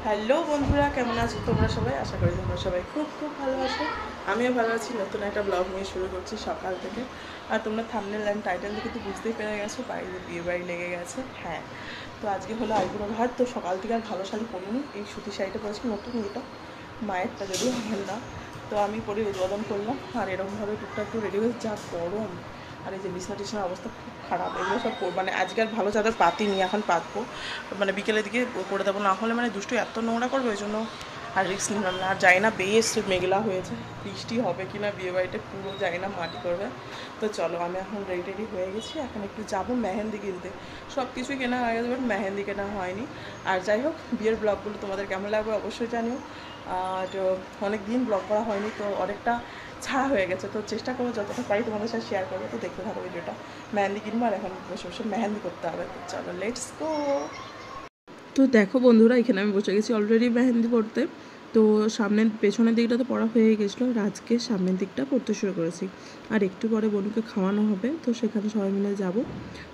Hello বন্ধুরা, কেমন আছো তোমরা সবাই? আশা করি তোমরা সবাই খুব খুব ভালো আছো। আমিও ভালো আছি। নতুন একটা ব্লগ নিয়ে শুরু করছি সকাল থেকে। আর তোমরা থাম্বনেল অ্যান্ড টাইটেল দেখে তো বুঝতেই পেরে গেছো বাড়িতে বিয়ে বাড়ি লেগে গেছে। হ্যাঁ, তো আজকে হলো আইবুড়ো ভাত। তো সকাল থেকে আর ভালো শাড়ি পরিনি, এই সুতির শাড়িটা পরেছি নতুন, এটা মায়েরটা যদিও আমার না। তো আমি পরে উদ্বোধন করলাম আর এরকমভাবে টুকটাক একটু রেডি হয়েছে। যা গরম, আর এই যে বিছনা টিছনার অবস্থা খুব খারাপ। এগুলো সব মানে আজকে আর ভালো চাদর পাতি নিয়ে এখন পাতবো, মানে বিকেলের দিকে করে দেবো, না হলে মানে দুষ্টু এত নোংরা করবে, ওই জন্য আর রিস্ক নিলাম না। আর যাই না, বেশ মেঘলা হয়েছে, বৃষ্টি হবে কি না বিয়ে বাড়িতে পুরো যাই না মাটি করবে। তো চলো, আমি এখন রেডি টেডি হয়ে গেছি, এখন একটু যাবো মেহেন্দি কিনতে। সব কিছুই কেনা হয়ে গেছে, বাট মেহেন্দি কেনা হয়নি। আর যাই হোক, বিয়ের ব্লগগুলো তোমাদের কেমন লাগবে অবশ্যই জানিও। তো অনেক দিন ব্লগ করা হয়নি, তো অনেকটা ছাড়া হয়ে গেছে, তো চেষ্টা করবো যতটা পারি তোমাদের সাথে শেয়ার করবো। তো দেখতে থাকো ভিডিওটা। মেহেন্দি কিনবো আর এখন বসে বসে মেহেন্দি করতে হবে। তো চলো, লেটস গো। তো দেখো বন্ধুরা, এখানে আমি বসে গেছি অলরেডি মেহেন্দি করতে। তো সামনের পেছনের দিকটা তো পড়া হয়ে গেছিলো, আর আজকে সামনের দিকটা পড়তে শুরু করেছি। আর একটু পরে বনুকে খাওয়ানো হবে, তো সেখানে সবাই মিলে যাব।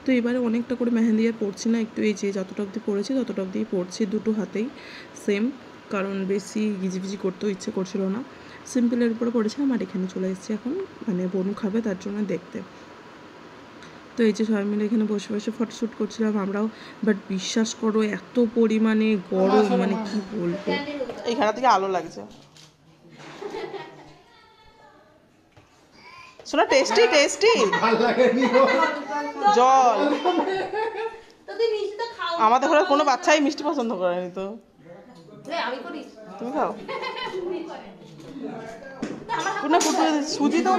তো এবারে অনেকটা করে মেহেন্দি আর পড়ছি না, একটু এই যে যতটা অবধি পড়েছি ততটা অবধি পড়ছি, দুটো হাতেই সেম, কারণ বেশি গিজিবিজি করতেও ইচ্ছে করছিল না। সিম্পলের উপরে পড়েছিলাম আর এখানে চলে এসেছি এখন, মানে বনু খাবে তার জন্য দেখতে। তো এই যে সবাই মিলে এখানে বসে বসে ফটোশ্যুট করছিলাম আমরাও। বাট বিশ্বাস করো, এত পরিমাণে গরম, মানে কি বলবো। এইখানে থেকে আলো লাগছে, শোনা টেস্টি টেস্টি জল। আমাদের ঘরে কোনো বাচ্চাই মিষ্টি পছন্দ করেনি, তো তুমি খাও না? সুজি তো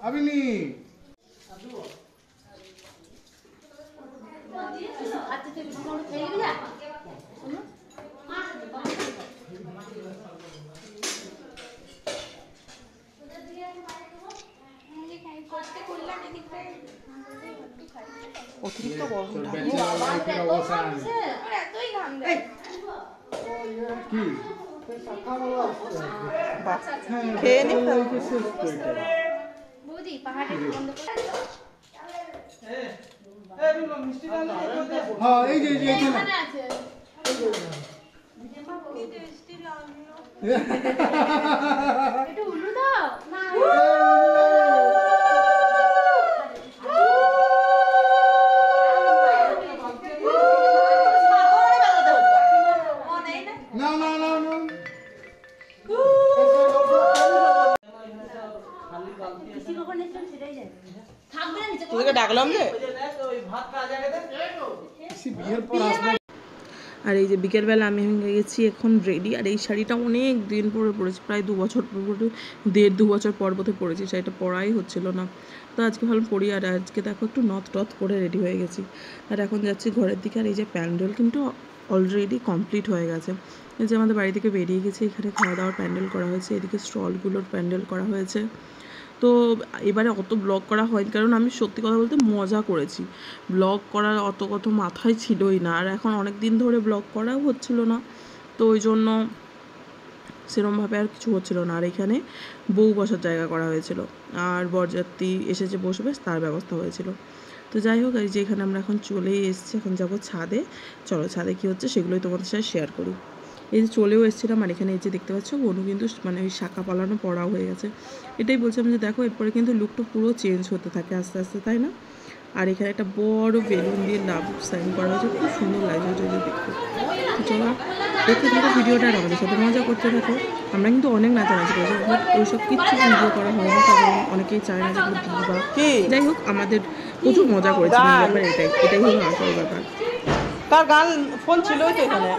আমি নি অতিরিক্ত গরম খেয়ে নি। তোদেরকে ডাকলাম যে। আর এই যে বিকেলবেলা আমি হয়ে গেছি এখন রেডি। আর এই শাড়িটা অনেক দিন পরে পরেছি, প্রায় 2 বছর পরে, 1.5-2 বছর পর বোধহয় পরেছি। শাড়িটা পরাই হচ্ছিল না, তো আজকে ভালো পরি। আর আজকে দেখো একটু নথ টথ করে রেডি হয়ে গেছি। আর এখন যাচ্ছি ঘরের দিকে। আর এই যে প্যান্ডেল কিন্তু অলরেডি কমপ্লিট হয়ে গেছে। এই যে আমাদের বাড়ি থেকে বেরিয়ে গেছে, এখানে খাওয়া দাওয়ার প্যান্ডেল করা হয়েছে, এদিকে স্টলগুলোর প্যান্ডেল করা হয়েছে। তো এবারে অত ব্লগ করা হয়নি, কারণ আমি সত্যি কথা বলতে মজা করেছি। ব্লগ করার অত মাথায় ছিলই না, আর এখন অনেক দিন ধরে ব্লগ করাও হচ্ছিল না, তো ওই জন্য সেরমভাবে আর কিছু হচ্ছিল না। আর এখানে বউ বসার জায়গা করা হয়েছিল, আর বরযাত্রী এসেছে বসবে তার ব্যবস্থা হয়েছিল। তো যাই হোক, এই যে এখানে আমরা এখন চলেই এসেছি, এখন যাবো ছাদে। চলো ছাদে কী হচ্ছে সেগুলোই তোমাদের সাথে শেয়ার করি। এই যে চলেও এসেছিলাম, আর এখানে এই যে দেখতে পাচ্ছ বনু কিন্তু মানে ওই শাঁখা পালানো পড়াও হয়ে গেছে। এটাই বলছিলাম যে দেখো এরপরে কিন্তু লুকটা পুরো চেঞ্জ হতে থাকে আস্তে আস্তে, তাই না? আর এখানে একটা বড় বেলুন দিয়ে লাভ সাইন করা হয়েছে, খুব সুন্দর লাগছে ওটা দেখতে। তো চলো দেখতে থাকো ভিডিওটা, আর আমাদের সাথে মজা করতে থাকো। আমরা কিন্তু অনেক নাচানাচি করেছি, বাট ওইসব কিচ্ছু ভিডিও করা হয় না, কারণ অনেকেই চায় না যেগুলো দিবা। যাই হোক, আমাদের প্রচুর মজা করেছি ব্যাপার, এটাই হলো আসল ব্যাপার। তার গান ফোন ছিল তো এখানে।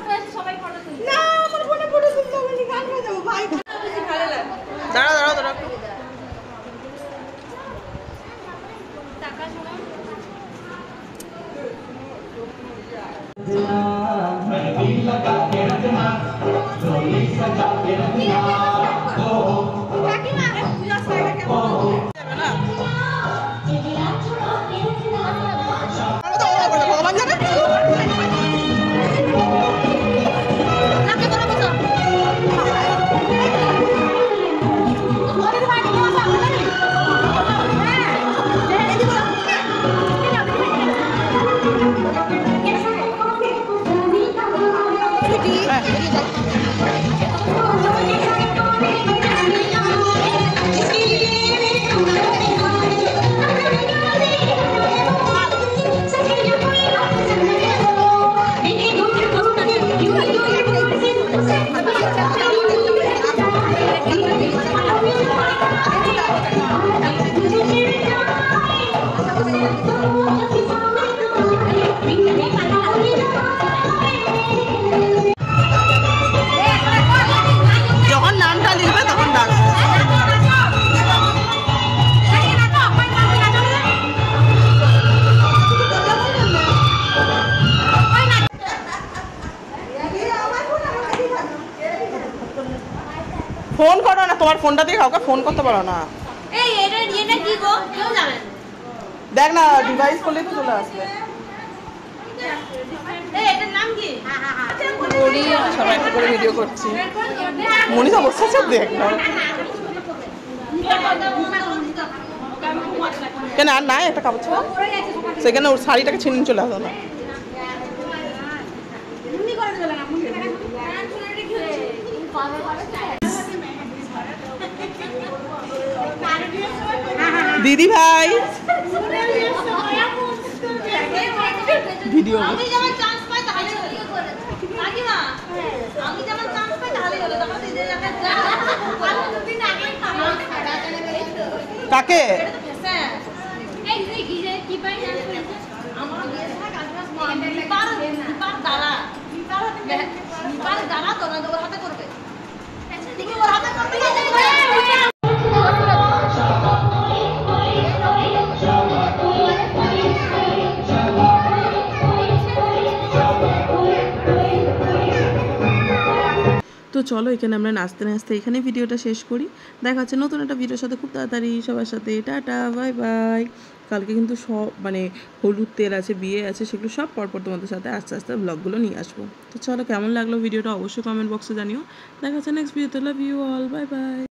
দাঁড়া দাঁড়া দাঁড়া, যখন নামটা লিখবে তখন ডাকবে। ফোন করো না, তোমার ফোনটা দিয়ে কাউকে ফোন করতে পারো না। দেখ না ডিভাইস করলেই তো চলে আসবে। সবাই একটা করে ভিডিও করছি। মনিষা বসে আছে দেখ না কেন আর নাই একটা কাপড় ছিল সেখানে ওর শাড়িটাকে ছিনিয়ে চলে আসো না। দিদি ভাই ভিডিও কাকে তো চলো এখানে আমরা নাচতে নাচতে এখানে ভিডিওটা শেষ করি। দেখা হচ্ছে নতুন একটা ভিডিওর সাথে খুব তাড়াতাড়ি। সবার সাথে টাটা বাই বাই। কালকে কিন্তু সব মানে হলুদ তেল আছে, বিয়ে আছে, সেগুলো সব পরপর তোমাদের সাথে আস্তে আস্তে ব্লগগুলো নিয়ে আসবো। তো চলো কেমন লাগলো ভিডিওটা অবশ্যই কমেন্ট বক্সে জানিও। দেখা হচ্ছে নেক্সট ভিডিওতে। Love you all, bye by.